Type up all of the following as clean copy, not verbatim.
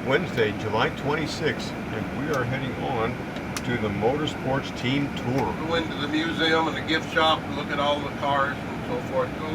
Wednesday, July 26th, and we are heading on to the Motorsports Team Tour. Go into the museum and the gift shop and look at all the cars and so forth. Go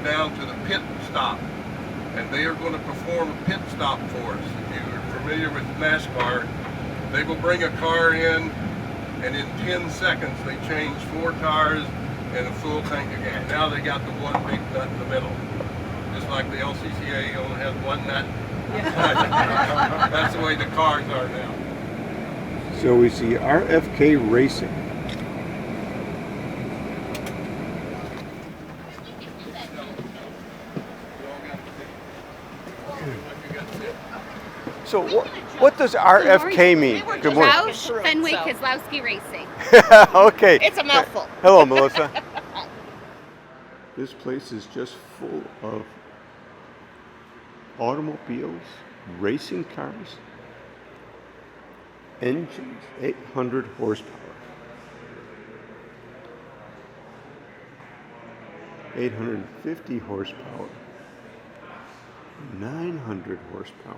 down to the pit stop, and they are going to perform a pit stop for us. If you're familiar with NASCAR, they will bring a car in, and in 10 seconds they change 4 tires and a full tank of gas. Now they got the one big nut in the middle. Just like the LCCA only has one nut. Yeah. That's the way the cars are now. So we see RFK Racing. So what does RFK mean? Good morning. Roush Fenwick Kozlowski Racing. Okay. It's a mouthful. Hello, Melissa. This place is just full of automobiles, racing cars, engines, 800 horsepower. 850 horsepower. 900 horsepower.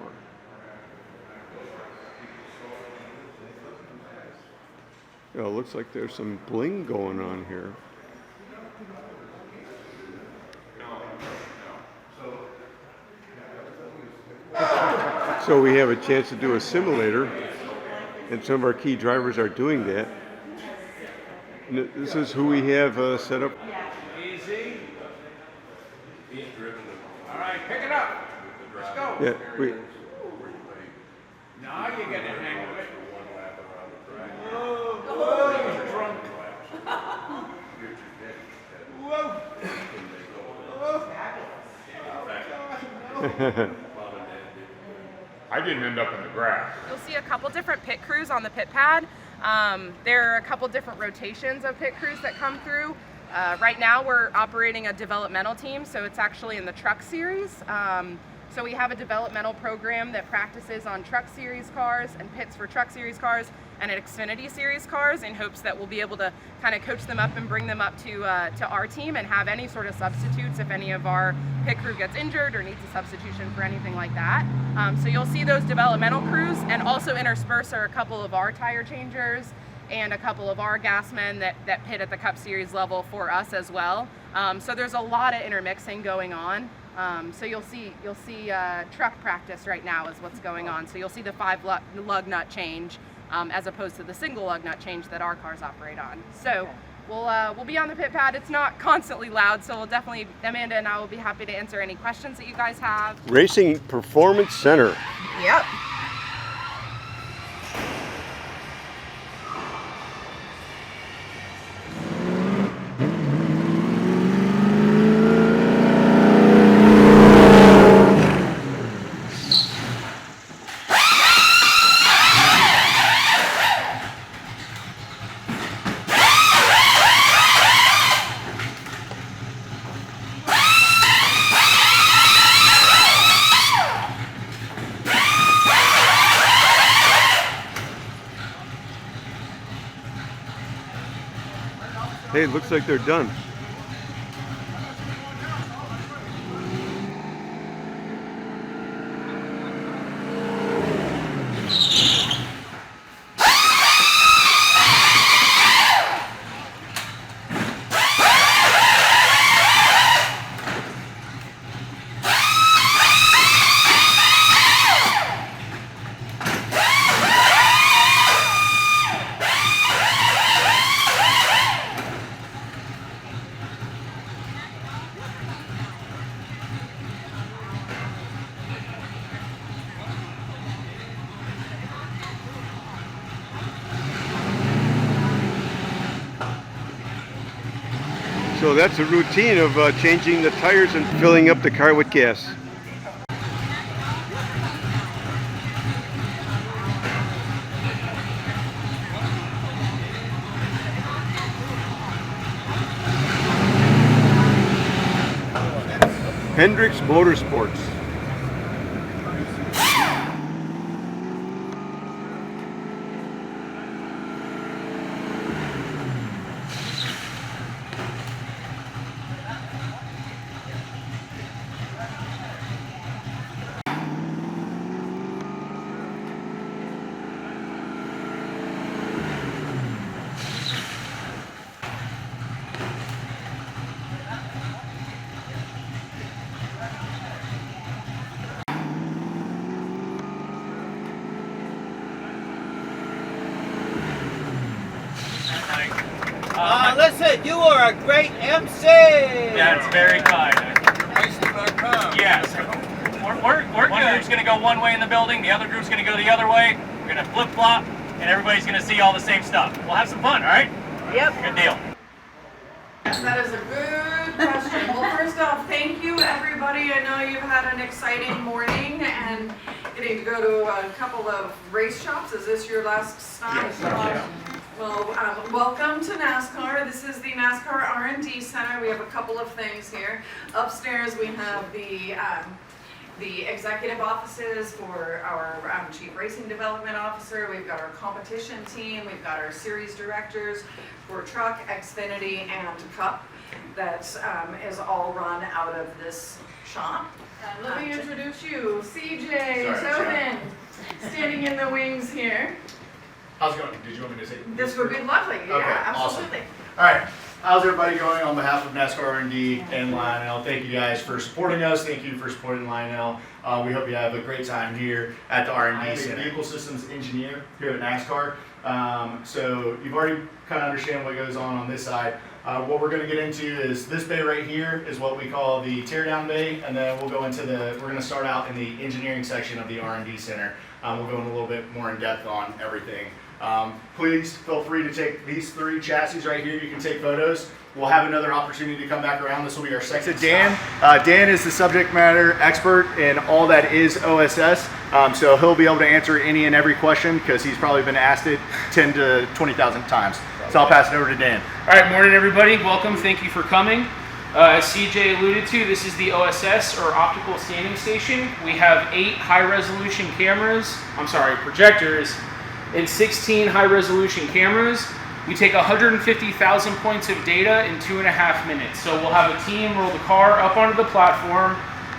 It looks like there's some bling going on here. So we have a chance to do a simulator, and some of our key drivers are doing that. And this is who we have set up. Easy. All right, pick it up. Let's go. Yeah, Now you get it, hang with it. I didn't end up in the grass. You'll see a couple different pit crews on the pit pad. There are a couple different rotations of pit crews that come through. Right now we're operating a developmental team, so it's actually in the truck series. So we have a developmental program that practices on truck series cars and pits for truck series cars and at Xfinity series cars in hopes that we'll be able to kind of coach them up and bring them up to our team and have any sort of substitutes if any of our pit crew gets injured or needs a substitution for anything like that. So you'll see those developmental crews, and also interspersed are a couple of our tire changers and a couple of our gasmen that pit at the Cup Series level for us as well. So there's a lot of intermixing going on. So you'll see truck practice right now is what's going on. So you'll see the 5 lug nut change as opposed to the single lug nut change that our cars operate on. So we'll be on the pit pad. It's not constantly loud, so we'll definitely, Amanda and I will be happy to answer any questions that you guys have. Racing Performance Center. Yep. Hey, it looks like they're done. So that's a routine of changing the tires and filling up the car with gas. Hendricks Motorsports. it. You are a great MC. That's very kind. You're wasting our time. Yes. We're one group's going to go one way in the building, the other group's going to go the other way. We're going to flip-flop, and everybody's going to see all the same stuff. We'll have some fun, all right? Yep. Good deal. That is a good question. Well, first off, thank you, everybody. I know you've had an exciting morning and getting to go to a couple of race shops. Is this your last stop? Yes. Well, welcome to NASCAR. This is the NASCAR R&D Center. We have a couple of things here. Upstairs, we have the executive offices for our Chief Racing Development Officer. We've got our competition team. We've got our series directors for Truck, Xfinity, and Cup. That is all run out of this shop. Let me introduce you, CJ Tobin, standing in the wings here. How's it going? Did you want me to say? This would be lovely. Okay, Yeah, absolutely. Awesome. All right. How's everybody going? On behalf of NASCAR R&D and Lionel, thank you guys for supporting us. Thank you for supporting Lionel. We hope you have a great time here at the R&D Center. I'm a vehicle systems engineer here at NASCAR. So you've already kind of understand what goes on this side. What we're going to get into is this bay right here is what we call the teardown bay, and then we'll go into we're going to start out in the engineering section of the R&D Center. We'll go in a little bit more in depth on everything. Please feel free to take these 3 chassis right here. You can take photos. We'll have another opportunity to come back around. This will be our second. So Dan, Dan is the subject matter expert in all that is OSS. So he'll be able to answer any and every question because he's probably been asked it 10 to 20,000 times. So I'll pass it over to Dan. All right, morning everybody. Welcome. Thank you for coming. As CJ alluded to, this is the OSS, or Optical Standing Station. We have 8 high-resolution projectors, and 16 high-resolution cameras. We take 150,000 points of data in 2.5 minutes. So we'll have a team roll the car up onto the platform.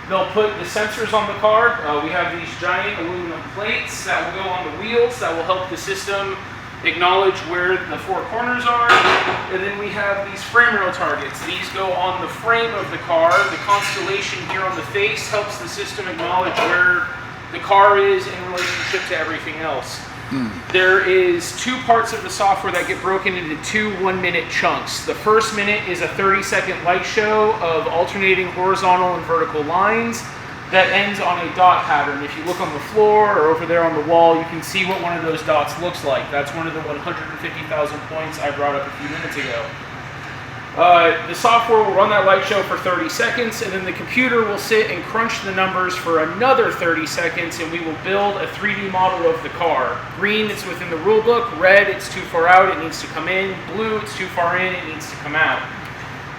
They'll put the sensors on the car. We have these giant aluminum plates that will go on the wheels that will help the system acknowledge where the 4 corners are. And then we have these frame rail targets. These go on the frame of the car. The constellation here on the face helps the system acknowledge where the car is in relationship to everything else. There is 2 parts of the software that get broken into 2 one-minute chunks. The first minute is a 30-second light show of alternating horizontal and vertical lines that ends on a dot pattern. If you look on the floor or over there on the wall, you can see what one of those dots looks like. That's one of the 150,000 points I brought up a few minutes ago. The software will run that light show for 30 seconds, and then the computer will sit and crunch the numbers for another 30 seconds, and we will build a 3D model of the car. Green, it's within the rule book. Red, it's too far out, it needs to come in. Blue, it's too far in, it needs to come out.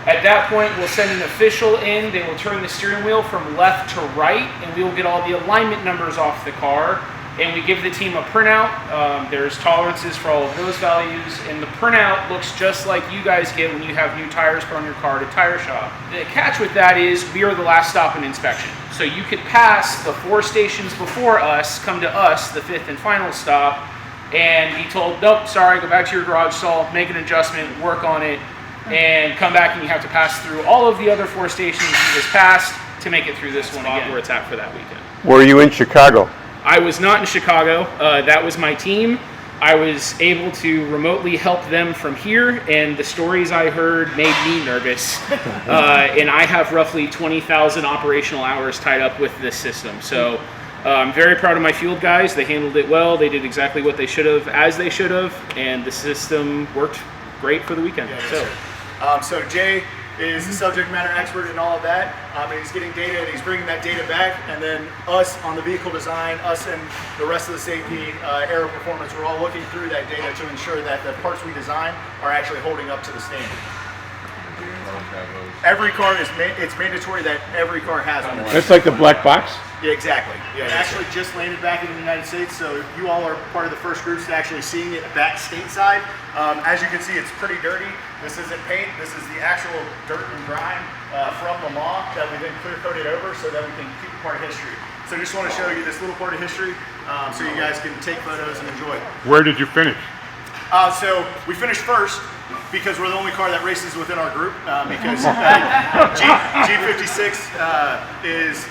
At that point, we'll send an official in. They will turn the steering wheel from left to right, and we will get all the alignment numbers off the car. And we give the team a printout. There's tolerances for all of those values, and the printout looks just like you guys get when you have new tires put on your car at a tire shop. The catch with that is we are the last stop in inspection. So you could pass the 4 stations before us, come to us, the 5th and final stop, and be told, nope, sorry, go back to your garage stall, make an adjustment, work on it, and come back, and you have to pass through all of the other 4 stations you just passed to make it through this one again, where it's at for that weekend. Were you in Chicago? I was not in Chicago. That was my team. I was able to remotely help them from here, and the stories I heard made me nervous. And I have roughly 20,000 operational hours tied up with this system. So I'm very proud of my field guys. They handled it well. They did exactly what they should have, as they should have, and the system worked great for the weekend. Yeah, so Jay is the subject matter expert in all of that. He's getting data and he's bringing that data back, and then us on the vehicle design, us and the rest of the safety, aero performance, we're all looking through that data to ensure that the parts we design are actually holding up to the standard. Every car is it's mandatory that every car has one. That's like the black box? Yeah, exactly. Yeah, it actually just landed back in the United States, so you all are part of the first groups to actually seeing it back stateside. As you can see, it's pretty dirty. This isn't paint. This is the actual dirt and grime from the law that we then clear coated over so that we can keep a part of history. So I just want to show you this little part of history so you guys can take photos and enjoy it. Where did you finish? So we finished first because we're the only car that races within our group because G56 is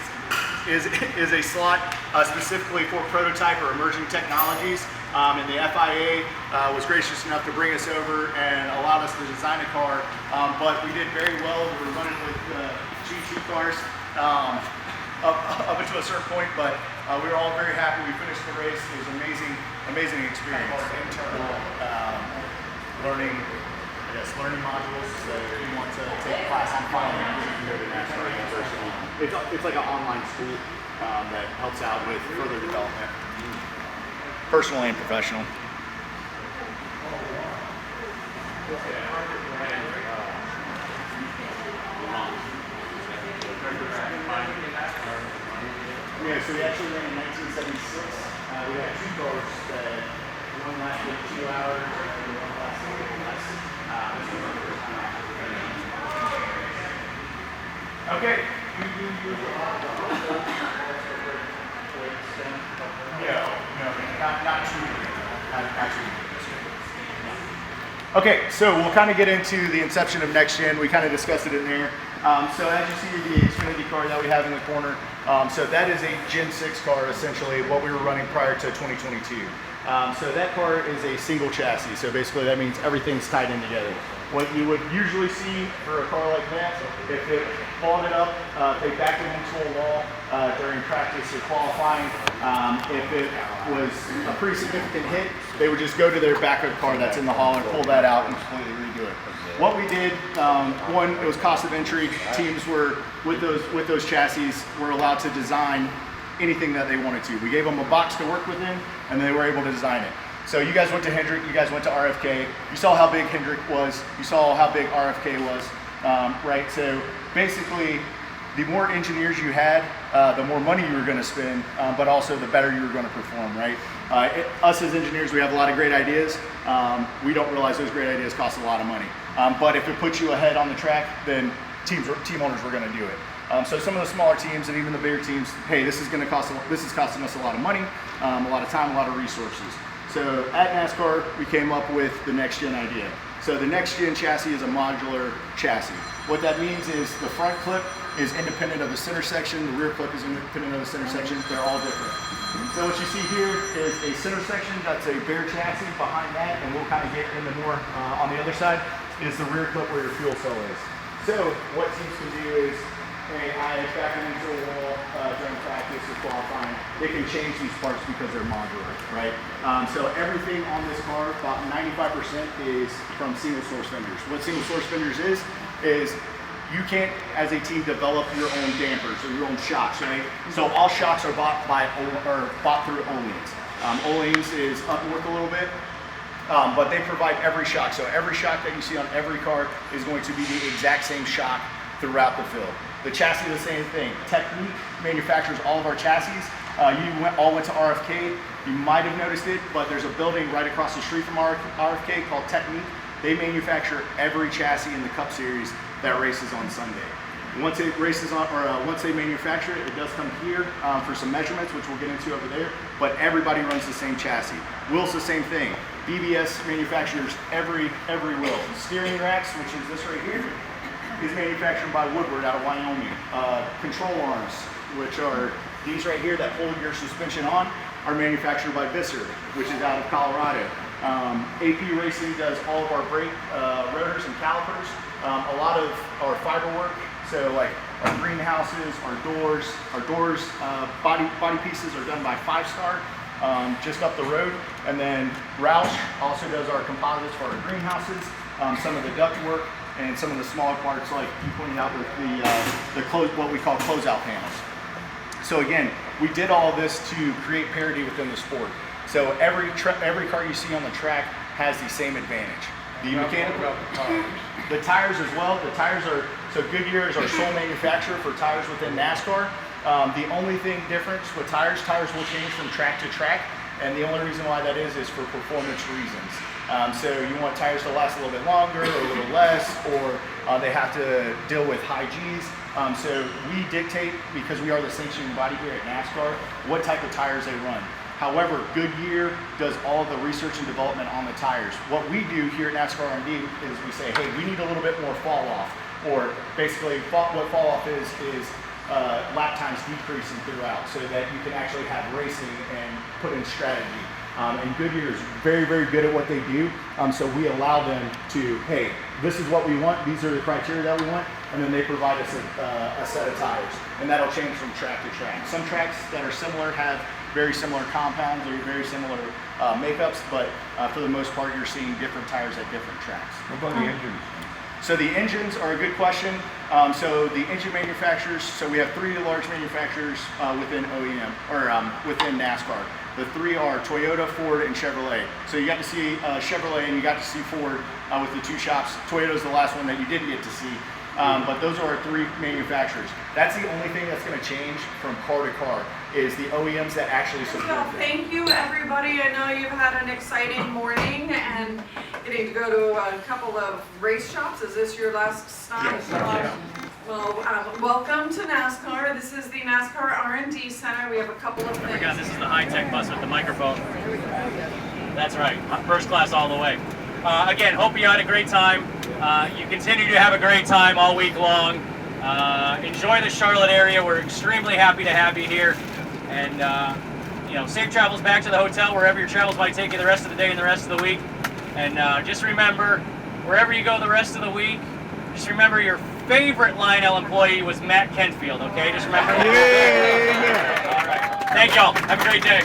a slot specifically for prototype or emerging technologies. And the FIA was gracious enough to bring us over and allowed us to design a car. But we did very well. We were running with GT cars up until a certain point, but we were all very happy. We finished the race. It was an amazing experience. Internal learning modules. So if you want to take a class on flying, you can go to Nascar University. It's like an online school that helps out with further development, personal and professional. Yeah, so we actually ran in 1976. We had 2 cars that one lasted 2 hours and one lasted less. Okay. Not too. Okay, so we'll kind of get into the inception of next gen. We kind of discussed it in there. So as you see the Xfinity car that we have in the corner, so that is a Gen 6 car, essentially what we were running prior to 2022. So that car is a single chassis. So basically that means everything's tied in together. What you would usually see for a car like that, if it folded up, they backed it into a wall during practice or qualifying. If it was a pretty significant hit, they would just go to their backup car that's in the hall and pull that out and completely redo it. What we did, one, it was cost of entry. Teams were, with those chassis, were allowed to design anything that they wanted to. We gave them a box to work within, and they were able to design it. So you guys went to Hendricks, you guys went to RFK. You saw how big Hendricks was. You saw how big RFK was, right? So basically, the more engineers you had, the more money you were going to spend, but also the better you were going to perform, right? Us as engineers, we have a lot of great ideas. We don't realize those great ideas cost a lot of money. But if it puts you ahead on the track, then team owners were going to do it. So some of the smaller teams and even the bigger teams, hey, this is costing us a lot of money, a lot of time, a lot of resources. So at NASCAR, we came up with the next gen idea. So the next gen chassis is a modular chassis. What that means is the front clip is independent of the center section, the rear clip is independent of the center section, they're all different. So what you see here is a center section that's a bare chassis. Behind that, and we'll kind of get into more on the other side, is the rear clip where your fuel cell is. So what teams can do is, hey, I back them into a wall during practice or qualifying. They can change these parts because they're modular, right? So everything on this car, about 95% is from single source vendors. What single source vendors is you can't, as a team, develop your own dampers or your own shocks, right? So all shocks are bought through Oleans. Oleans is up north a little bit, but they provide every shock. So every shock that you see on every car is going to be the exact same shock throughout the field. The chassis is the same thing. Technique manufactures all of our chassis. You all went to RFK. You might have noticed it, but there's a building right across the street from RFK called Technique. They manufacture every chassis in the Cup Series that races on Sunday. Once it races on, or once they manufacture it, it does come here for some measurements, which we'll get into over there. But everybody runs the same chassis. Wheels the same thing. BBS manufactures every wheel. Steering racks, which is this right here, is manufactured by Woodward out of Wyoming. Control arms, which are these right here that hold your suspension on, are manufactured by Visser, which is out of Colorado. AP Racing does all of our brake rotors and calipers. A lot of our fiber work, so like our greenhouses, our doors, body pieces are done by 5-Star, just up the road. And then Roush also does our composites for our greenhouses, some of the duct work, and some of the smaller parts, like you pointed out with what we call closeout panels. So again, we did all of this to create parity within the sport. So every car you see on the track has the same advantage. The mechanical, the tires as well. The tires are, so Goodyear is our sole manufacturer for tires within NASCAR. The only thing difference with tires will change from track to track, and the only reason why that is for performance reasons. So you want tires to last a little bit longer or a little less, or they have to deal with high Gs. So we dictate, because we are the sanctioning body here at NASCAR, what type of tires they run. However, Goodyear does all of the research and development on the tires. What we do here at NASCAR R&D is we say, hey, we need a little bit more fall off, or basically what fall off is lap times decreasing throughout, so that you can actually have racing and put in strategy. And Goodyear is very, very good at what they do. So we allow them to, hey, this is what we want. These are the criteria that we want. And then they provide us a set of tires. And that'll change from track to track. Some tracks that are similar have very similar compounds or very similar makeups, but for the most part, you're seeing different tires at different tracks. What about the engines? So the engines are a good question. So the engine manufacturers, so we have 3 large manufacturers within OEM, or within NASCAR. The 3 are Toyota, Ford, and Chevrolet. So you got to see Chevrolet and you got to see Ford with the 2 shops. Toyota's the last one that you didn't get to see. But those are our 3 manufacturers. That's the only thing that's going to change from car to car is the OEMs that actually support Well, them. thank you, everybody. I know you've had an exciting morning and getting to go to a couple of race shops. Is this your last stop? Yes. Well, welcome to NASCAR. This is the NASCAR R&D Center. We have a couple of I things. forgot, this is the high-tech bus with the microphone. That's right, first class all the way. Again, hope you had a great time. You continue to have a great time all week long. Enjoy the Charlotte area. We're extremely happy to have you here. And, safe travels back to the hotel, wherever your travels might take you the rest of the day and the rest of the week. And just remember, wherever you go the rest of the week, just remember your favorite Lionel employee was Matt Kentfield, okay? Just remember that. Yay! All right. Thank y'all. Have a great day.